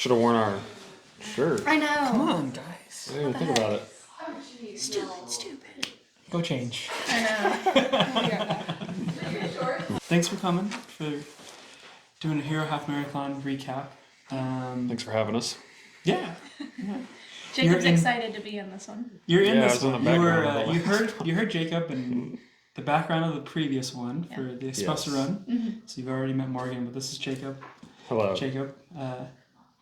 Should have worn our shirt. I know. Come on, guys. I didn't even think about it. Stupid. Go change. I know. Thanks for coming, for doing a Hero Half Marathon recap. Thanks for having us. Yeah. Jacob's excited to be in this one. You're in Yeah, I this was in one. the You were background of you heard Jacob in the background of the previous one for the Espresso Yes. Run. Mm-hmm. So you've already met Morgan, but this is Jacob. Hello. Jacob,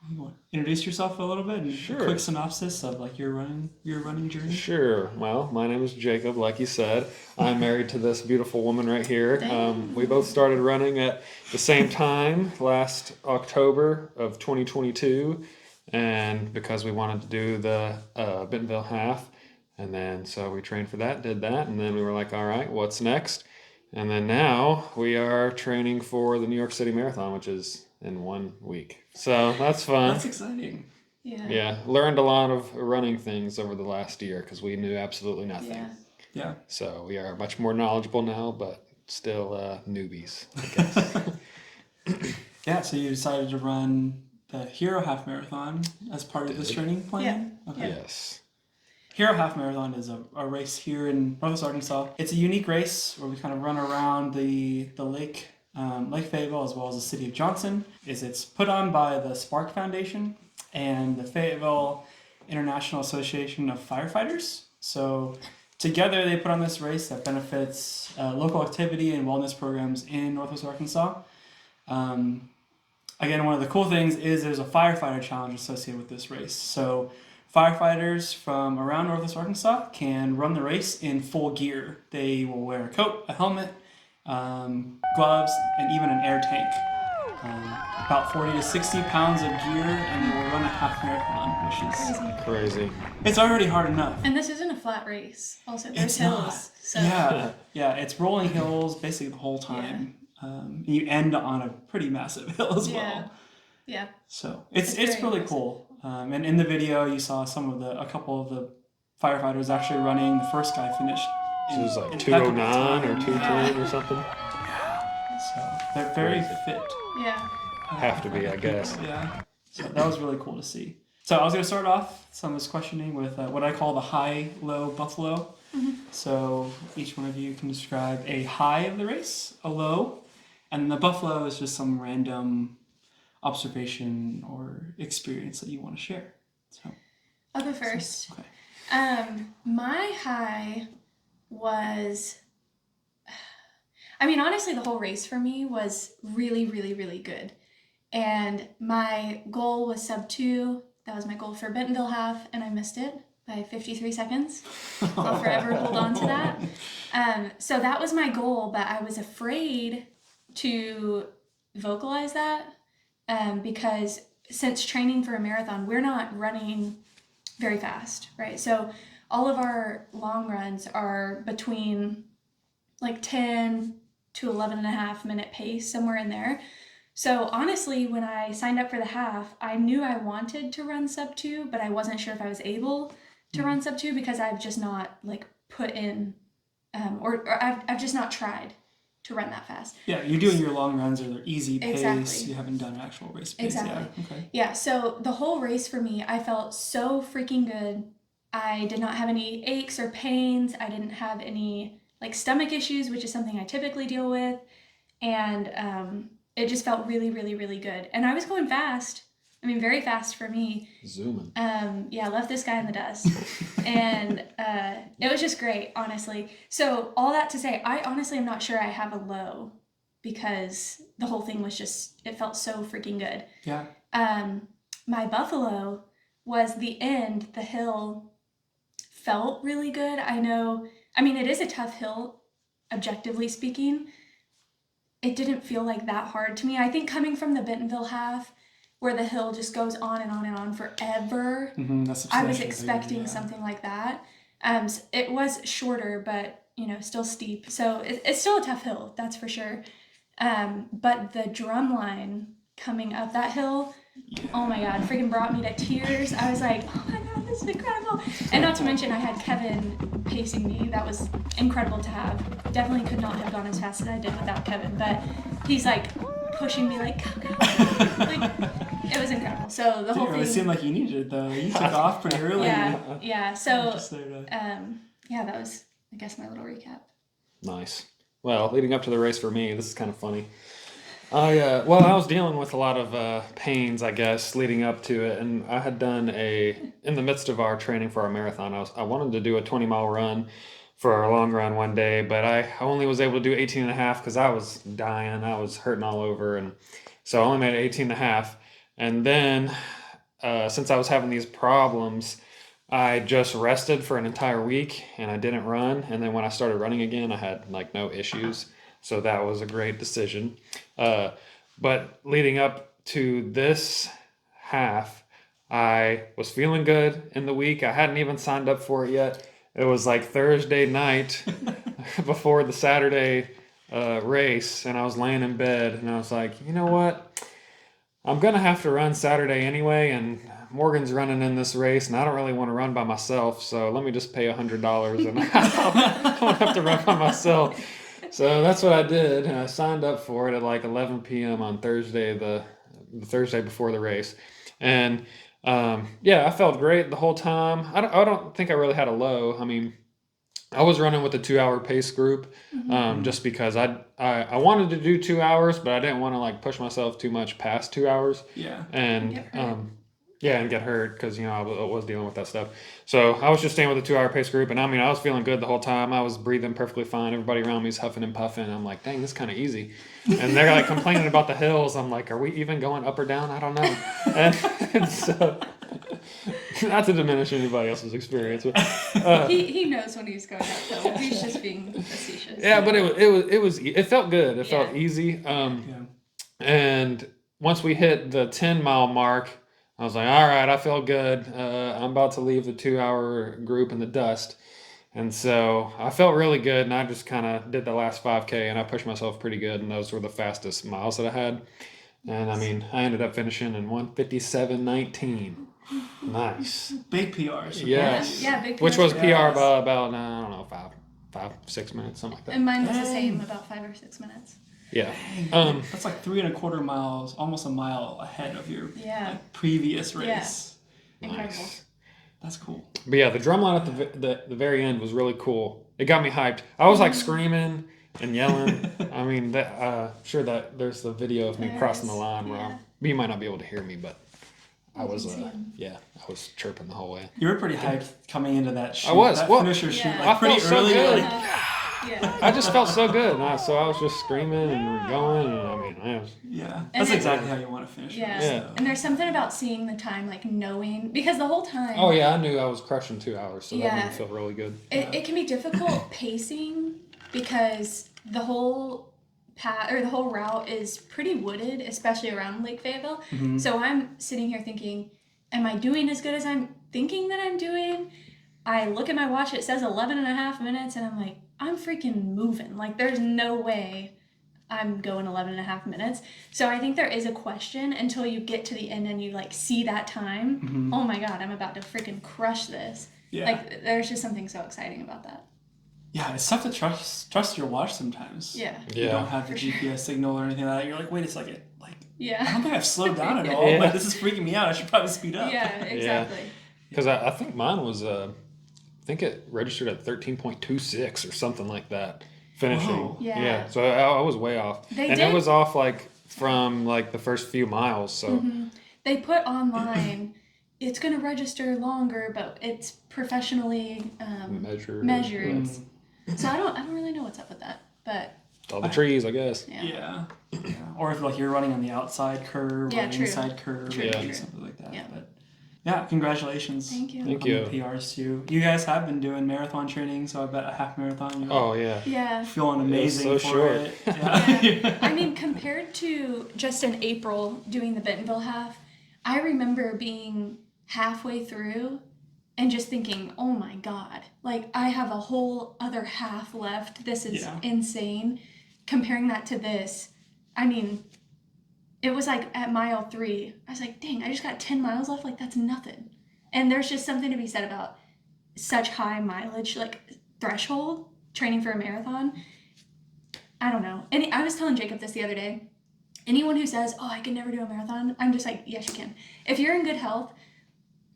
you want to introduce yourself a little bit and Sure. a quick synopsis of like your running journey. Sure. Well, my name is Jacob, like you said. I'm married to this beautiful woman right here. We both started running at the same time last October of 2022, and because we wanted to do the Bentonville Half, and then so we trained for that, did that, and then we were like, all right, what's next? And then now we are training for the New York City Marathon, which is in 1 week. So that's fun. That's exciting. Yeah. Yeah, learned a lot of running things over the last year because we knew absolutely nothing. Yeah. Yeah. So we are much more knowledgeable now, but still newbies, I guess. Yeah, so you decided to run the Hero Half Marathon as part of this training plan? Yeah. Okay. Yes. Hero Half Marathon is a race here in Northwest Arkansas. It's a unique race where we kind of run around the lake, Lake Fayetteville, as well as the city of Johnson. It's put on by the Spark Foundation and the Fayetteville International Association of Firefighters. So together they put on this race that benefits local activity and wellness programs in Northwest Arkansas. Again, one of the cool things is there's a firefighter challenge associated with this race. So firefighters from around Northwest Arkansas can run the race in full gear. They will wear a coat, a helmet, gloves, and even an air tank. About 40 to 60 pounds of gear, and they will run a half marathon, which is Crazy. it's already hard enough. And this isn't a flat race. Also, there's It's hills. not. So Yeah, it's rolling hills basically the whole time. You end on a pretty massive hill as well. Yeah. So it's very really impressive. cool. And in the video, you saw a couple of the firefighters actually running. The first guy finished. So it was like impeccable 209 or time. 210 or something. So they're very Crazy. fit. Yeah. Have to be, I guess. Yeah. So that was really cool to see. So I was going to start off some of this questioning with what I call the high-low buffalo. So each one of you can describe a high of the race, a low, and the buffalo is just some random observation or experience that you want to share. So I'll go first. okay. My high was, I mean, honestly, the whole race for me was really, really, really good. And my goal was sub 2. That was my goal for Bentonville Half, and I missed it by 53 seconds. I'll forever hold on to that. So that was my goal, but I was afraid to vocalize that because since training for a marathon, we're not running very fast, right? So all of our long runs are between like 10 to 11 and a half minute pace, somewhere in there. So honestly, when I signed up for the half, I knew I wanted to run sub 2, but I wasn't sure if I was able to run sub 2 because I've just not like put in, or I've just not tried to run that fast. Yeah, you're doing your long runs or their easy pace. Exactly. You haven't done an actual race pace. Exactly. Yeah. Okay. Yeah, so the whole race for me, I felt so freaking good. I did not have any aches or pains. I didn't have any like stomach issues, which is something I typically deal with. And it just felt really, really, really good. And I was going fast. I mean, very fast for me. Zooming. Yeah, left this guy in the dust. And it was just great, honestly. So all that to say, I honestly am not sure I have a low because the whole thing was just, it felt so freaking good. Yeah. My buffalo was the end. The hill felt really good. I know, I mean, it is a tough hill, objectively speaking. It didn't feel like that hard to me. I think coming from the Bentonville Half, where the hill just goes on and on and on forever, That's I was substantially expecting bigger, yeah. something like that. It was shorter, but still steep. So it's still a tough hill, that's for sure. But the drum line coming up that hill, oh my God, freaking brought me to tears. I was like, oh my God, this is incredible. And not to mention I had Kevin pacing me. That was incredible to have. Definitely could not have gone as fast as I did without Kevin, but he's like pushing me like, go, go. Like, it was incredible. So the whole Didn't really thing. seem like you needed it though. You took off pretty early. Yeah. So, Just there to- yeah, that was, I guess, my little recap. Nice. Well, leading up to the race for me, this is kind of funny. I was dealing with a lot of pains, I guess, leading up to it, and I had done in the midst of our training for our marathon, I wanted to do a 20-mile run for our long run one day, but I only was able to do 18 and a half because I was dying, I was hurting all over, and so I only made it 18 and a half. And then, since I was having these problems, I just rested for an entire week and I didn't run. And then when I started running again, I had like no issues. So that was a great decision. But leading up to this half, I was feeling good in the week. I hadn't even signed up for it yet. It was like Thursday night before the Saturday race, and I was laying in bed and I was like, you know what? I'm going to have to run Saturday anyway, and Morgan's running in this race, and I don't really want to run by myself, so let me just pay $100 and I don't have to run by myself. So that's what I did, and I signed up for it at like 11 p.m. on Thursday, the Thursday before the race. And I felt great the whole time. I don't think I really had a low. I mean, I was running with a 2-hour pace group, just because I wanted to do 2 hours, but I didn't want to like push myself too much past 2 hours. Yeah. And Get hurt. and get hurt because I was dealing with that stuff. So I was just staying with a 2-hour pace group, and I mean I was feeling good the whole time. I was breathing perfectly fine. Everybody around me is huffing and puffing. I'm like, dang, this is kind of easy. And they're like complaining about the hills. I'm like, are we even going up or down? I don't know. And so. Not to diminish anybody else's experience, but He knows when he's going uphill. He's just being facetious. yeah, but it felt good. It felt easy. Yeah. And once we hit the 10-mile mark, I was like, all right, I feel good. I'm about to leave the 2-hour group in the dust. And so I felt really good, and I just kind of did the last 5K, and I pushed myself pretty good, and those were the fastest miles that I had. And I mean, I ended up finishing in 1:57:19. Nice. Big PRs. for Yes. PRs. Yeah, big Which was PR. PR Yes. by about, I don't know, 6 minutes, something like that. And mine was the Dang. same, about 5 or 6 minutes. Yeah. That's like 3.25 miles, almost a mile ahead of your Yeah. like, previous Yeah. race. Incredible. Nice. That's cool. But yeah, the drumline at the very end was really cool. It got me hyped. I was like screaming and yelling. I mean, sure that there's the video of me There crossing is, the line where yeah. you might not be able to hear me, but I was, can see 'em. I was chirping the whole way. You were pretty hyped coming into that shoot. I was. That Well, finisher shoot. Yeah. Like I pretty felt so early. good. Like, Yeah. I just felt so good. So I was just screaming and going, and I mean, I was, yeah. And That's then- exactly how you want to finish. a Yeah. race, Yeah. though. And there's something about seeing the time, like knowing, because the whole time. oh yeah, I knew I was crushing 2 hours, so that Yeah. made me feel really good. It can be difficult pacing because the whole path or the whole route is pretty wooded, especially around Lake Fayetteville. Mhm. So I'm sitting here thinking, am I doing as good as I'm thinking that I'm doing? I look at my watch, it says 11 and a half minutes, and I'm like, I'm freaking moving. Like, there's no way I'm going 11 and a half minutes. So I think there is a question until you get to the end and you like see that time. Mhm. Oh my God, I'm about to freaking crush this. Yeah. Like, there's just something so exciting about that. Yeah, it's tough to trust your watch sometimes. Yeah. You don't Yeah. have the For sure. GPS signal or anything like that. You're like, wait a second. Like, I Yeah. don't think I've slowed down at all. Yeah. Like, this is freaking me out. I should probably speed up. Yeah, exactly. Because I think mine was, I think it registered at 13.26 or something like that, finishing. Whoa. Yeah. So I was way off. They and did- it was off like from like the first few miles. So Mhm. They put online, it's going to register longer, but it's professionally measured. measured. Mm. So I don't really know what's up with that, but All the trees, I guess. yeah. Yeah. Yeah. Or if like you're running on the outside curve Yeah, or the true. inside curve True, or true. something like that. Yeah. But yeah, congratulations. Thank you. Thank on you. the PRs too. You guys have been doing marathon training, so I bet a half marathon you're Oh yeah. Yeah. feeling was amazing so for short. it. Yeah. I mean, compared to just in April doing the Bentonville half, I remember being halfway through and just thinking, oh my God, like I have a whole other half left. This is Yeah. insane. Comparing that to this, I mean, it was like at mile 3, I was like, dang, I just got 10 miles left. Like, that's nothing. And there's just something to be said about such high mileage, like threshold training for a marathon. I don't know. And I was telling Jacob this the other day. anyone who says, oh, I could never do a marathon, I'm just like, yes, you can. If you're in good health,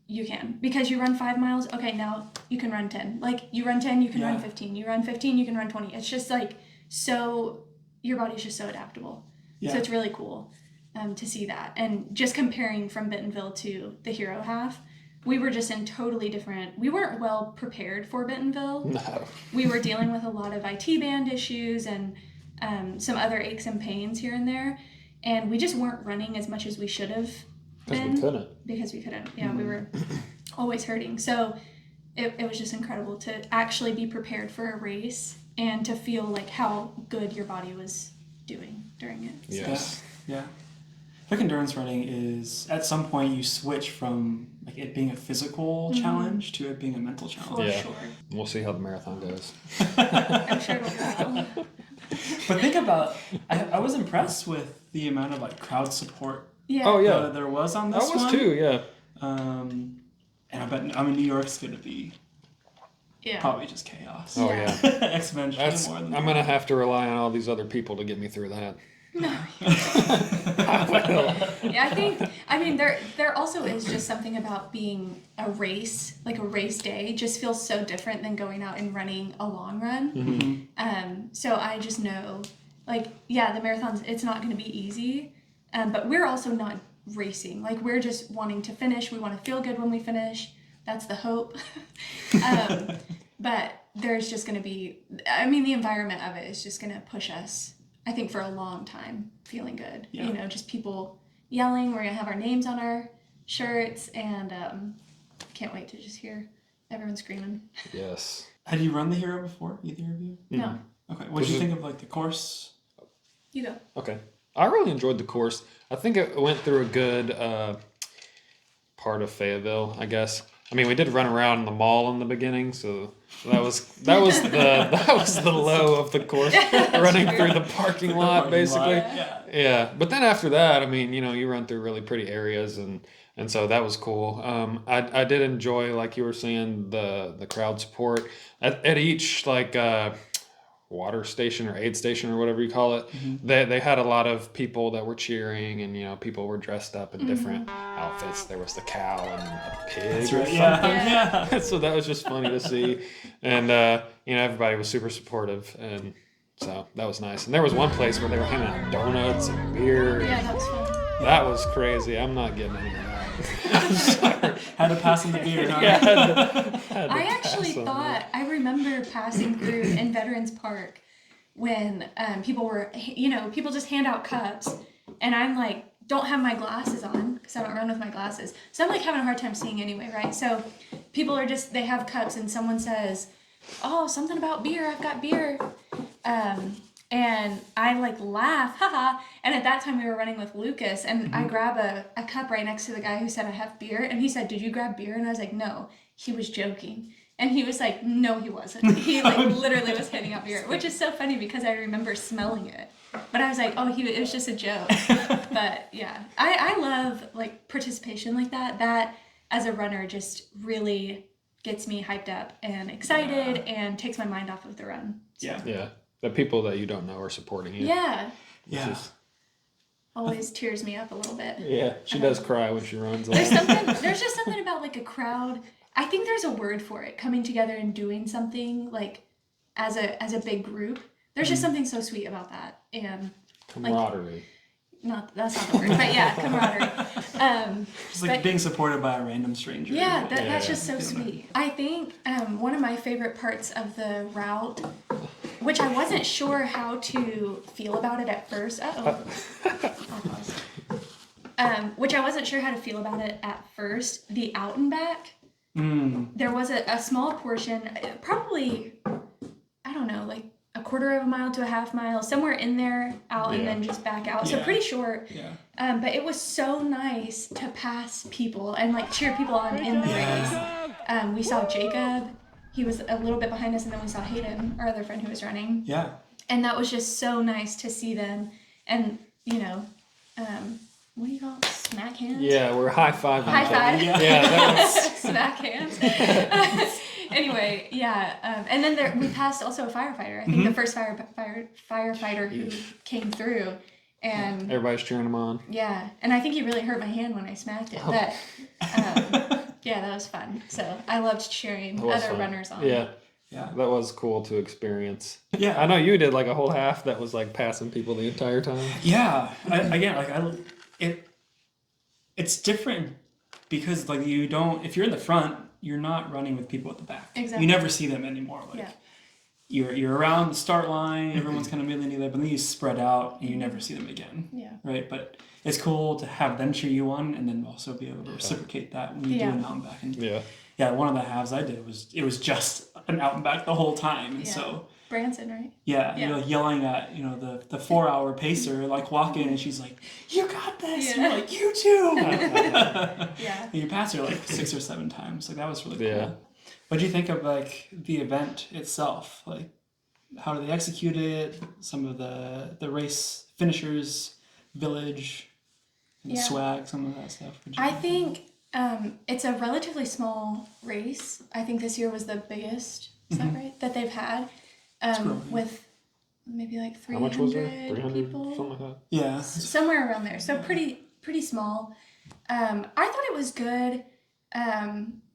you can. Because you run 5 miles, okay, now you can run 10. Like, you run 10, you can run 15. You run 15, you can run 20. It's just like, so, your body's just so adaptable. Yeah. So it's really cool to see that. And just comparing from Bentonville to the Hero Half, we were just in totally different, we weren't well prepared for Bentonville. No. We were dealing with a lot of IT band issues and some other aches and pains here and there. And we just weren't running as much as we should have been. Because we couldn't. Yeah, we were always hurting. So it was just incredible to actually be prepared for a race and to feel like how good your body was doing during it. Yes. Yeah. I think endurance running is, at some point, you switch from like it being a physical challenge to it being a mental challenge. For Yeah. sure. We'll see how the marathon goes. I'm sure it'll go well. But think about, I was impressed with the amount of like crowd support Yeah. Oh, yeah. there was on I this was one. too, yeah. And I mean, New York's going to be Yeah. probably just chaos. Oh, Yeah. yeah. Exponentially more than I'm going to have to rely on all these other people to get me through that. No. I will. Yeah, I mean, there also is just something about being a race, like a race day, just feels so different than going out and running a long run. So I just know, like, yeah, the marathons, it's not going to be easy, but we're also not racing. Like, we're just wanting to finish. We want to feel good when we finish. That's the hope. But there's just going to be, I mean, the environment of it is just going to push us, I think, for a long time, feeling good. Yeah. You know, just people yelling. We're going to have our names on our shirts, and can't wait to just hear everyone screaming. Yes. Had you run the Hero before, either of you? No, Okay. What did you think of like the course? you go. Okay. I really enjoyed the course. I think it went through a good part of Fayetteville, I guess. I mean, we did run around the mall in the beginning, so that was the low of the course, running through the parking lot, basically. Yeah. Yeah, but then after that, I mean, you know, you run through really pretty areas, and so that was cool. I did enjoy, like you were saying, the crowd support at each like water station or aid station or whatever you call it. They had a lot of people that were cheering, and you know, people were dressed up in different outfits. There was the cow and a pig That's or right. something. Yeah. So that was just funny to see, and you know, everybody was super supportive, and so that was nice. And there was one place where they were handing out donuts and beer. Yeah, that was fun. That was crazy. I'm not getting any of that. I'm sorry. Had to pass in the beer, huh? Yeah, had to I pass actually on thought, I remember passing through in Veterans Park when people were, you know, people just hand out cups, and I'm like, don't have my glasses on because I don't run with my glasses. So I'm like having a hard time seeing anyway, right? So people are just, they have cups, and someone says, oh, something about beer, I've got beer. And I like laugh, haha. And at that time we were running with Lucas, and I grab a cup right next to the guy who said I have beer, and he said, did you grab beer? And I was like, no. He was joking. And he was like, no, he wasn't. He like literally was handing out beer, which is so funny because I remember smelling it. But I was like, oh, it was just a joke. But yeah, I love like participation like that. That as a runner just really gets me hyped up and excited and takes my mind off of the run. So, Yeah. Yeah, the people that you don't know are supporting you. yeah. Yeah. Just- Always tears me up a little bit. yeah, she does cry when she runs. There's just something about like a crowd. I think there's a word for it, coming together and doing something like as a big group. There's just something so sweet about that. And Camaraderie. that's not the word, but yeah, camaraderie. Just like But- being supported by a random stranger. Yeah, that's Yeah. just so sweet. I think one of my favorite parts of the route, which I wasn't sure how to feel about it at first. I'll pause. Which I wasn't sure how to feel about it at first. The out and back. There was a small portion, probably, I don't know, like a quarter of a mile to a half mile, somewhere in there, out and Yeah. then just back out. So Yeah. pretty short. Yeah. But it was so nice to pass people and like cheer people on in the race. We saw Jacob. He was a little bit behind us, and then we saw Hayden, our other friend who was running. Yeah. And that was just so nice to see them. And, you know, what do you call it? Smack hands? Yeah, we're high-fiving. High each other. five. Yeah, that was... Smack hands. Anyway, yeah. And then we passed also a firefighter. I think the first firefighter who came through. And Everybody's cheering him on. yeah, and I think he really hurt my hand when I smacked it. Oh. But yeah, that was fun. So I loved cheering That was other fun. runners on. Yeah, Yeah. that was cool to experience. Yeah. I know you did like a whole half that was like passing people the entire time. Yeah. It's different because like you don't, if you're in the front, you're not running with people at the back. Exactly. You never see them anymore. Like Yeah. you're around the start line, everyone's kind of milling together, but then you spread out and you never see them again. Yeah. Right. But it's cool to have them cheer you on and then also be able to reciprocate that when you do Yeah. an out and back. And Yeah. one of the halves I did it was just an out and back the whole time. And Yeah. so Branson, right? yeah, Yeah. you're like yelling at, the 4-hour pacer, like walk in and she's like, "You got this." Yeah. You're like, "You too." Yeah. And you pass her like 6 or 7 times. Like that was really cool. Yeah. What do you think of like the event itself? Like how do they execute it? Some of the race finishers, village, and the Yeah. swag, some of that stuff. What'd you I think it's a relatively small race. I think this year was the biggest, is that right? That they've had. growing. With maybe like How much was there? 300 300? people. Something like that. Yeah. Somewhere around there. So pretty small. I thought it was good.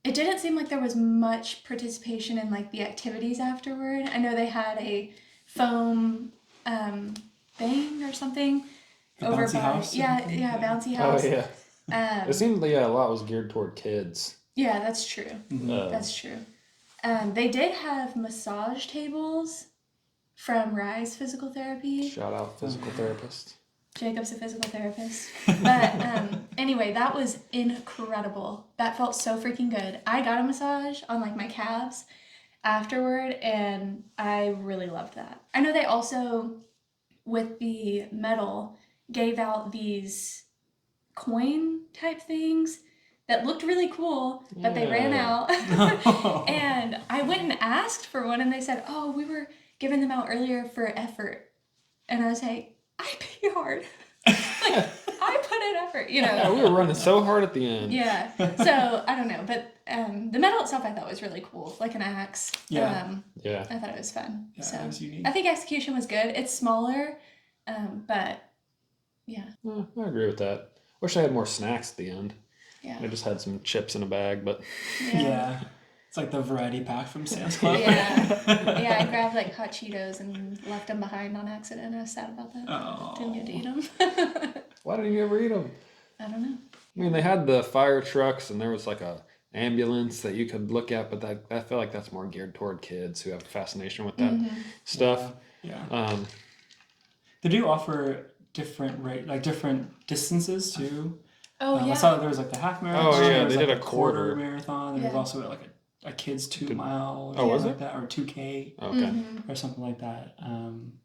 It didn't seem like there was much participation in like the activities afterward. I know they had a foam thing or something The over bouncy by house? yeah bouncy house. Oh yeah. It seemed a lot was geared toward kids. Yeah, that's true. Uh, That's true. They did have massage tables from Rise Physical Therapy. Shout out physical therapist. Jacob's a physical therapist. But anyway, that was incredible. That felt so freaking good. I got a massage on like my calves afterward, and I really loved that. I know they also, with the medal, gave out these coin type things that looked really cool, but they ran Yeah. out. And I went and asked for one, and they said, "Oh, we were giving them out earlier for effort." And I was like, I pay hard. Like, I put in effort, Yeah, we were running so hard at the end. Yeah. So I don't know, but the medal itself I thought was really cool, like an axe. Yeah. Yeah. I thought it was fun. Yeah, So it was unique. I think execution was good. It's smaller, but yeah, I agree with that. Wish I had more snacks at the end. yeah, I just had some chips in a bag, but Yeah. It's like the variety pack from Sam's Club. Yeah, I grabbed like hot Cheetos and left them behind on accident. I was sad about that. Oh. Didn't get to eat them. why didn't you ever eat them? I don't know. I mean, they had the fire trucks and there was like a ambulance that you could look at, but I feel like that's more geared toward kids who have a fascination with that stuff. Yeah. They do offer different distances too. Oh I yeah. saw that there was like the half marathon. Oh, yeah, there was, they like did a quarter. marathon. There was Yeah. also like a kids 2 mile. Oh, was like it? that, or 2K Okay. or something like that.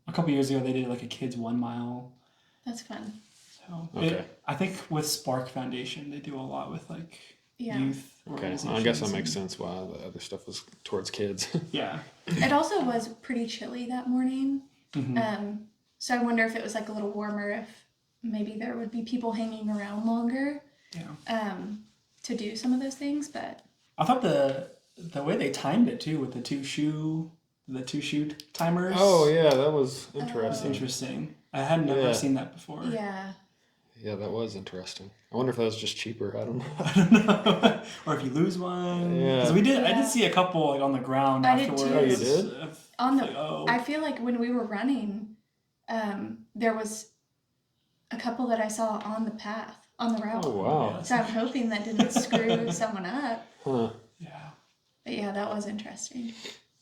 A couple years ago, they did like a kids 1 mile. That's fun. So Okay. I think with Spark Foundation, they do a lot with like Yeah. youth Okay. organizations. I guess that and- makes sense why the other stuff was towards kids. Yeah. It also was pretty chilly that morning. Mhm. So I wonder if it was like a little warmer, if maybe there would be people hanging around longer Yeah. to do some of those things. But I thought the way they timed it too with the two shoe timers. Oh yeah, that was That's interesting. interesting. I had never Yeah. seen that before. yeah, Yeah, that was interesting. I wonder if that was just cheaper. I don't know. I don't know. Or if you lose one. Yeah. Because I Yeah. did see a couple like on the ground I did afterwards. too. Oh, you did? of- on the like, oh. I feel like when we were running, there was a couple that I saw on the path on the route. Oh wow. So I'm hoping that didn't screw someone up. Huh. Yeah. But yeah, that was interesting.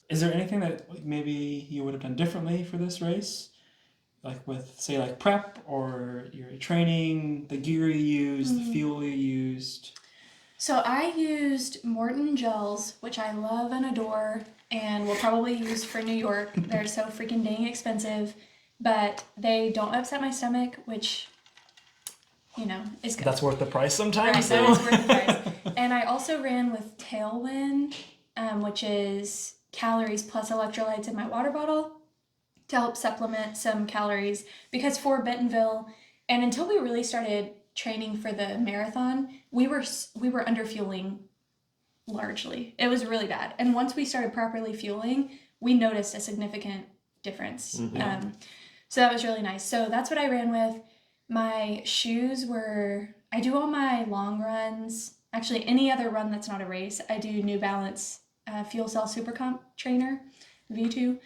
Is there anything that like, maybe you would have done differently for this race? Like with, say, like prep or your training, the gear you used, the fuel you used? So I used Morton gels, which I love and adore, and will probably use for New York. They're so freaking dang expensive, but they don't upset my stomach, which, is good. That's worth the price Right, sometimes. that is worth the price. And I also ran with Tailwind, which is calories plus electrolytes in my water bottle to help supplement some calories. Because for Bentonville, and until we really started training for the marathon, we were under fueling largely. It was really bad. And once we started properly fueling, we noticed a significant difference. So that was really nice. So that's what I ran with. My shoes were, I do all my long runs, actually any other run that's not a race, I do New Balance Fuel Cell Super Comp Trainer V2.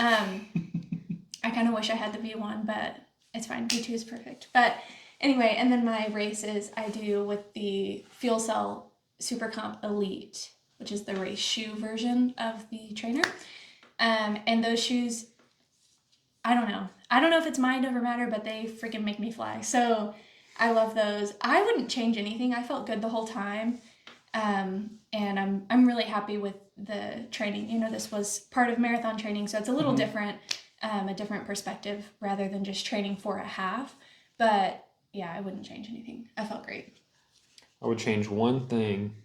I kind of wish I had the V1, but it's fine. V2 is perfect. But anyway, and then my races I do with the Fuel Cell Super Comp Elite, which is the race shoe version of the trainer. And those shoes, I don't know. I don't know if it's mind over matter, but they freaking make me fly. So I love those. I wouldn't change anything. I felt good the whole time. And I'm really happy with the training. You know, this was part of marathon training, so it's a little different, a different perspective rather than just training for a half. But yeah, I wouldn't change anything. I felt great. I would change one thing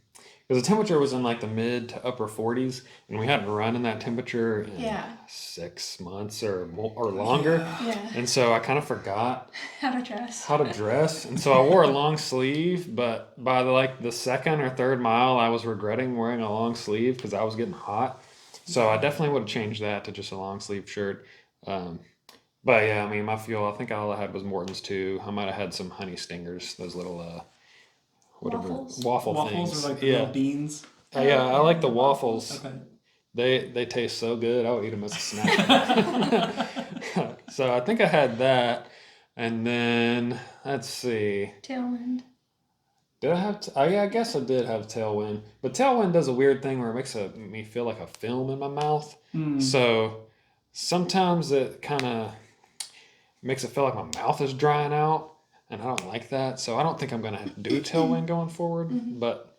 because the temperature was in like the mid to upper 40s, and we hadn't run in that temperature in Yeah. 6 months or longer. Yeah. And so I kind of forgot How to dress. how to dress, and so I wore a long sleeve. But by the second or third mile, I was regretting wearing a long sleeve because I was getting hot. So I definitely would have changed that to just a long sleeve shirt. But yeah, I mean, my fuel, I think all I had was Morton's too. I might have had some honey stingers, those little whatever Waffles? waffle Waffles things. or like the Yeah. little beans. Yeah, I like the waffles. Okay. They taste so good. I'll eat them as a snack. So I think I had that, and then let's see. Tailwind. Did I have? Oh yeah, I guess I did have Tailwind. But Tailwind does a weird thing where it makes me feel like a film in my mouth. So sometimes it kind of makes it feel like my mouth is drying out, and I don't like that. So I don't think I'm gonna do Tailwind going forward. But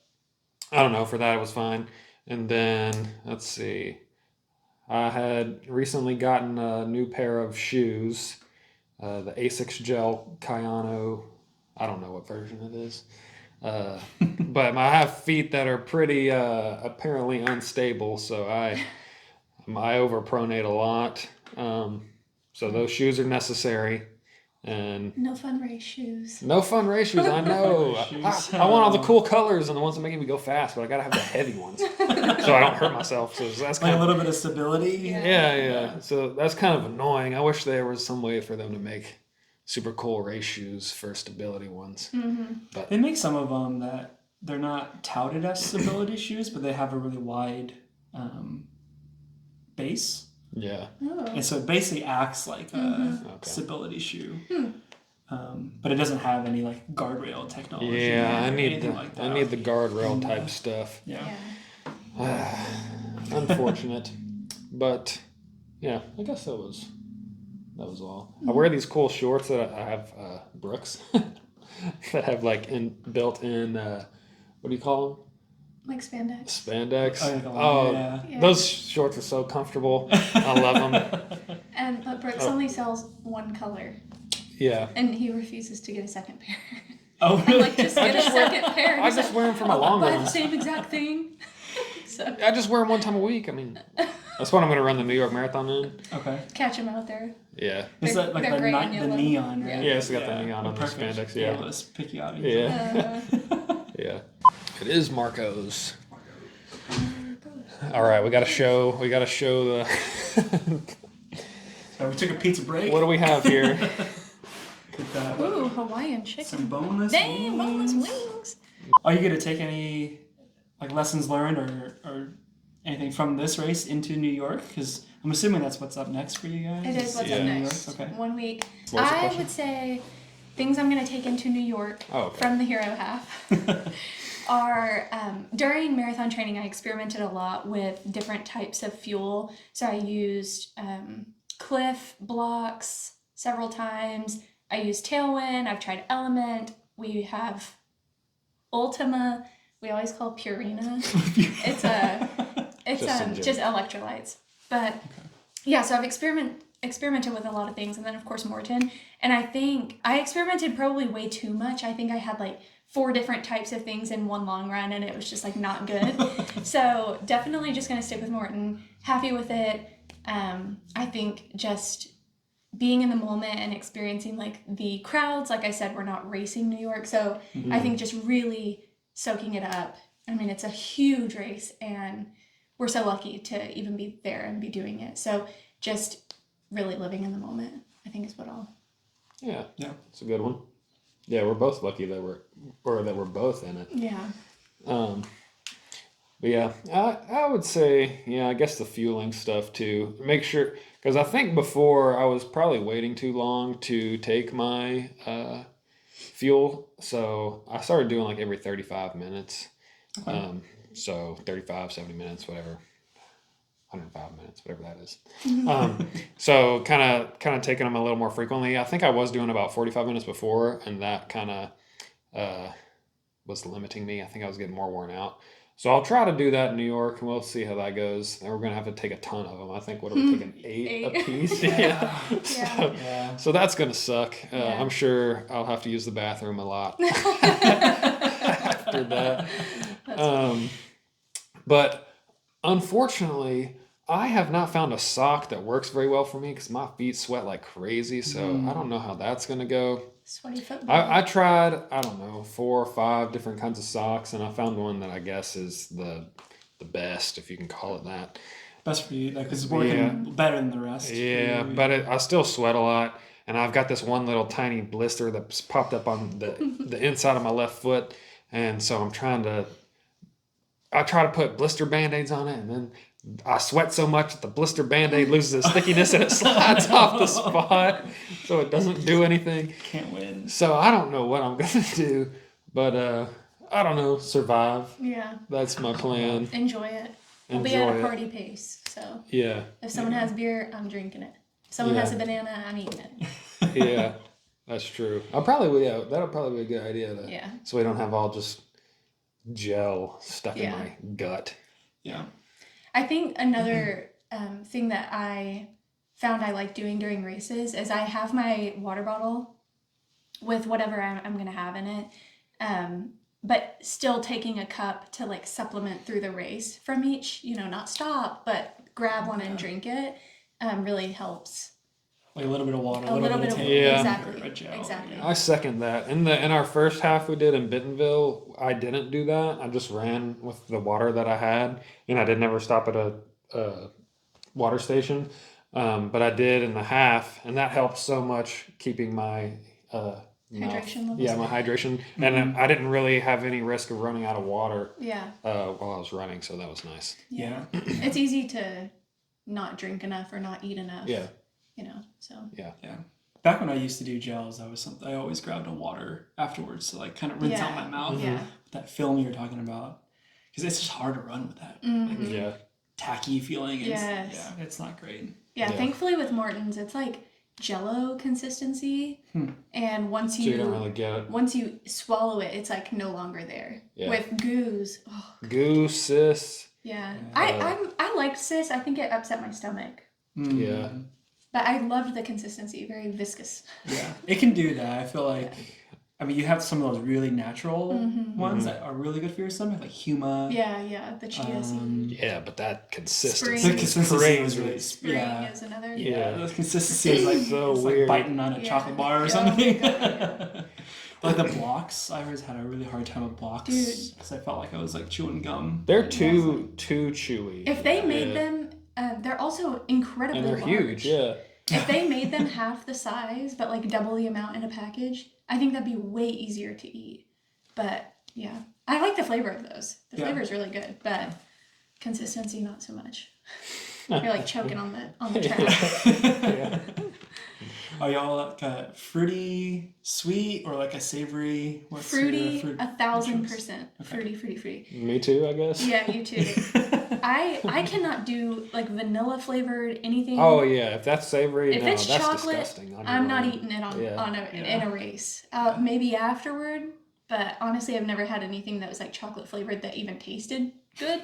I don't know. For that, it was fine. And then let's see. I had recently gotten a new pair of shoes, the Asics Gel Kayano. I don't know what version it is. But I have feet that are pretty apparently unstable, so I overpronate a lot. So those shoes are necessary, and No fun race shoes. no fun race shoes. I know. Shoes. I want all the cool colors and the ones that make me go fast, but I gotta have the heavy ones so I don't hurt myself. So that's Like kind a of little bit of stability. yeah. So that's kind of annoying. I wish there was some way for them to make super cool race shoes for stability ones. They make some of them that they're not touted as stability shoes, but they have a really wide base. Yeah. Oh. And so it basically acts like a stability shoe. But it doesn't have any like guardrail technology. Yeah, or I need anything the like that. I need the guardrail type stuff. Yeah. Yeah. Unfortunate, but yeah, I guess that was all. I wear these cool shorts that I have Brooks that have like built in what do you call them? Like spandex. Spandex. Oh, yeah. Yeah. Those shorts are so comfortable. I love them. But Brooks only sells one color, Yeah. and he refuses to get a second pair. Oh, I'm really? like, just get a second pair. And I he's just like, wear them for my I'll longer buy the ones. same exact thing. So I just wear them one time a week. I mean, that's what I'm going to run the New York Marathon in. Okay. catch him out there. Yeah. It's They're- like, like they're the, gray and the yellow. neon, right? Yeah, it's got the neon on the Perfect. spandex, yeah. Let's pick you out. Yeah. Yeah. It is Marco's. All right, we got to show the So we took a pizza break. what do we have here? Get that. Ooh, Hawaiian chicken. Some boneless Dang, boneless wings. wings. Are you gonna take any like lessons learned or anything from this race into New York? Because I'm assuming that's what's up next for you guys. It is what's Yeah. up New York? next. Okay. 1 week. What was the I question? would say things I'm going to take into New York Oh, okay. from the hero half are during marathon training, I experimented a lot with different types of fuel. So I used Cliff blocks several times. I used Tailwind. I've tried Element. We have Ultima. We always call Purina. It's Just some just electrolytes. But yeah, so I've experimented with a lot of things, and then of course Morton. And I think I experimented probably way too much. I think I had like 4 different types of things in one long run, and it was just like not good. So definitely just gonna stick with Morton. Happy with it. I think just being in the moment and experiencing like the crowds. Like I said, we're not racing New York, so I think just really soaking it up. I mean, it's a huge race, and we're so lucky to even be there and be doing it. So just really living in the moment, I think is what I'll. Yeah. Yeah. It's a good one. Yeah, we're both lucky that we're both in it. Yeah. But yeah, I would say, I guess the fueling stuff too. Make sure, because I think before I was probably waiting too long to take my fuel. So I started doing like every 35 minutes. Okay. So 35, 70 minutes, whatever. 105 minutes, whatever that is. So kind of taking them a little more frequently. I think I was doing about 45 minutes before, and that kind of was limiting me. I think I was getting more worn out. So I'll try to do that in New York, and we'll see how that goes. And we're gonna have to take a ton of them. I think what are we taking 8 a piece? Yeah. So, Yeah. so that's gonna suck. Yeah. I'm sure I'll have to use the bathroom a lot after that. But unfortunately, I have not found a sock that works very well for me because my feet sweat like crazy. So I don't know how that's gonna go. Sweaty football. I tried, I don't know, 4 or 5 different kinds of socks, and I found one that I guess is the best, if you can call it that. Best for you, like, 'cause it's working better than the rest. Yeah, but I still sweat a lot, and I've got this one little tiny blister that's popped up on the inside of my left foot, and so I try to put blister band-aids on it, and then I sweat so much that the blister band-aid loses its stickiness and it slides off the spot, so it doesn't do anything. Can't win. So I don't know what I'm gonna do, but I don't know. Survive. Yeah. That's my plan. Enjoy it. We'll be at Enjoy a it. party pace. So Yeah, if someone has beer, I'm drinking it. If someone Yeah. has a banana, I'm eating it. yeah, that's true. I'll probably that'll probably be a good idea. Yeah. So we don't have all just gel stuck in Yeah. my gut. Yeah. I think another thing that I found I like doing during races is I have my water bottle with whatever I'm going to have in it, but still taking a cup to like supplement through the race from each, not stop, but grab one and drink it really helps. Like a little bit of water, A little bit of tape, Yeah. exactly, a gel, exactly. yeah. I second that. In our first half we did in Bentonville, I didn't do that. I just ran with the water that I had, and I did never stop at a water station. But I did in the half, and that helped so much keeping my Hydration levels. Yeah, my hydration, and I didn't really have any risk of running out of water Yeah. while I was running, so that was nice. Yeah. It's easy to not drink enough or not eat enough. Yeah, So. Yeah. Back when I used to do gels, I always grabbed a water afterwards to like kind of rinse out my mouth. Yeah. That film you're talking about, because it's just hard to run with that Mhm. yeah, tacky feeling. Yes. Yeah, it's not great. Yeah, Yeah. thankfully with Morton's, it's like Jello consistency, and once so you don't really get it. once you swallow it, it's like no longer there. Yeah. With Goose, oh, Goose, sis. yeah, Yeah. I liked Sis. I think it upset my stomach, Yeah. but I loved the consistency, very viscous. Yeah, it can do that. I feel like, I mean, you have some of those really natural ones Mhm. that are really good for your stomach, like Huma. Yeah, the chia seed. Yeah, but that consistency Spring. The is consistency was crazy. really, Spring yeah. is another. Yeah, Yeah. the consistency is like So it's weird. like biting on a Yeah. chocolate bar or Yeah. something. Oh my God, Like the blocks, I always had a really hard time with blocks Dude. because I felt like I was like chewing gum. They're too chewy. If they made Yeah. them, they're also incredibly and they're large. huge. Yeah. If they made them half the size, but like double the amount in a package, I think that'd be way easier to eat. But yeah, I like the flavor of those. The Yeah. flavor is really good, but consistency not so much. You're like choking on the track. Yeah. Are y'all like a fruity, sweet, or like a savory? What's your Fruity, fruit 1,000%. Okay. Fruity. Me too, I guess. Yeah, you too. I cannot do like vanilla flavored anything. Oh yeah, if that's savory, If no, it's that's chocolate, disgusting. I'm not running. eating it in Yeah. a race. Maybe afterward, but honestly, I've never had anything that was like chocolate flavored that even tasted good.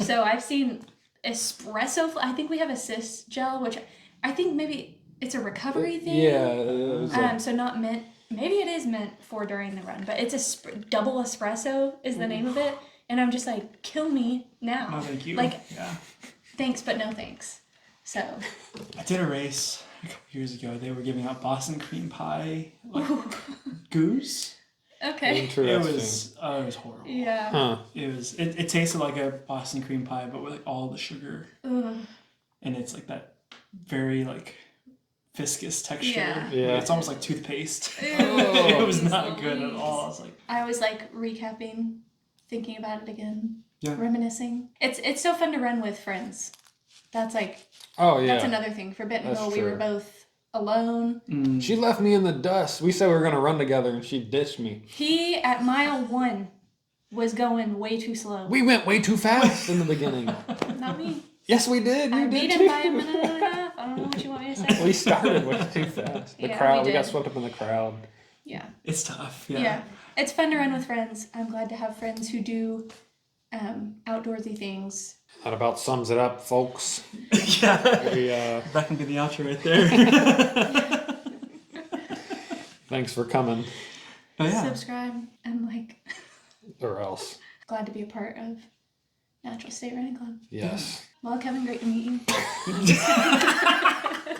So I've seen espresso. I think we have a Sis gel, which I think maybe it's a recovery thing. Yeah. it was like- So not meant. Maybe it is meant for during the run, but it's a double espresso is the name of it, and I'm just like, kill me now. No, thank you. Like, yeah. thanks, but no thanks. So. I did a race a couple years ago. They were giving out Boston cream pie, like goose. Okay. It Interesting. was horrible. Yeah. Huh. It tasted like a Boston cream pie, but with like all the sugar, Ugh. and it's like that very like viscous texture. Yeah. Yeah. It's almost like toothpaste. Ew. It was not good at all. I was like, I was like recapping, thinking about it again, Yeah. reminiscing. It's so fun to run with friends. That's like Oh yeah. that's another thing. For Bentonville, That's we were true. both alone. She left me in the dust. We said we were gonna run together, and she ditched me. He at mile 1 was going way too slow. We went way too fast in the beginning. Not me. Yes, we did. I You beat did him too. by a minute and a half. I don't know what you want me to say. We started way too fast. The Yeah, crowd. we We got did. swept up in the crowd. Yeah. it's tough. Yeah. Yeah. It's fun to run with friends. I'm glad to have friends who do outdoorsy things. That about sums it up, folks. Yeah. We That can be the outro right there. thanks for coming, But yeah. Subscribe. I'm like or else. glad to be a part of Natural State Running Club. Yes. Well, Kevin, great to meet you. Pizza.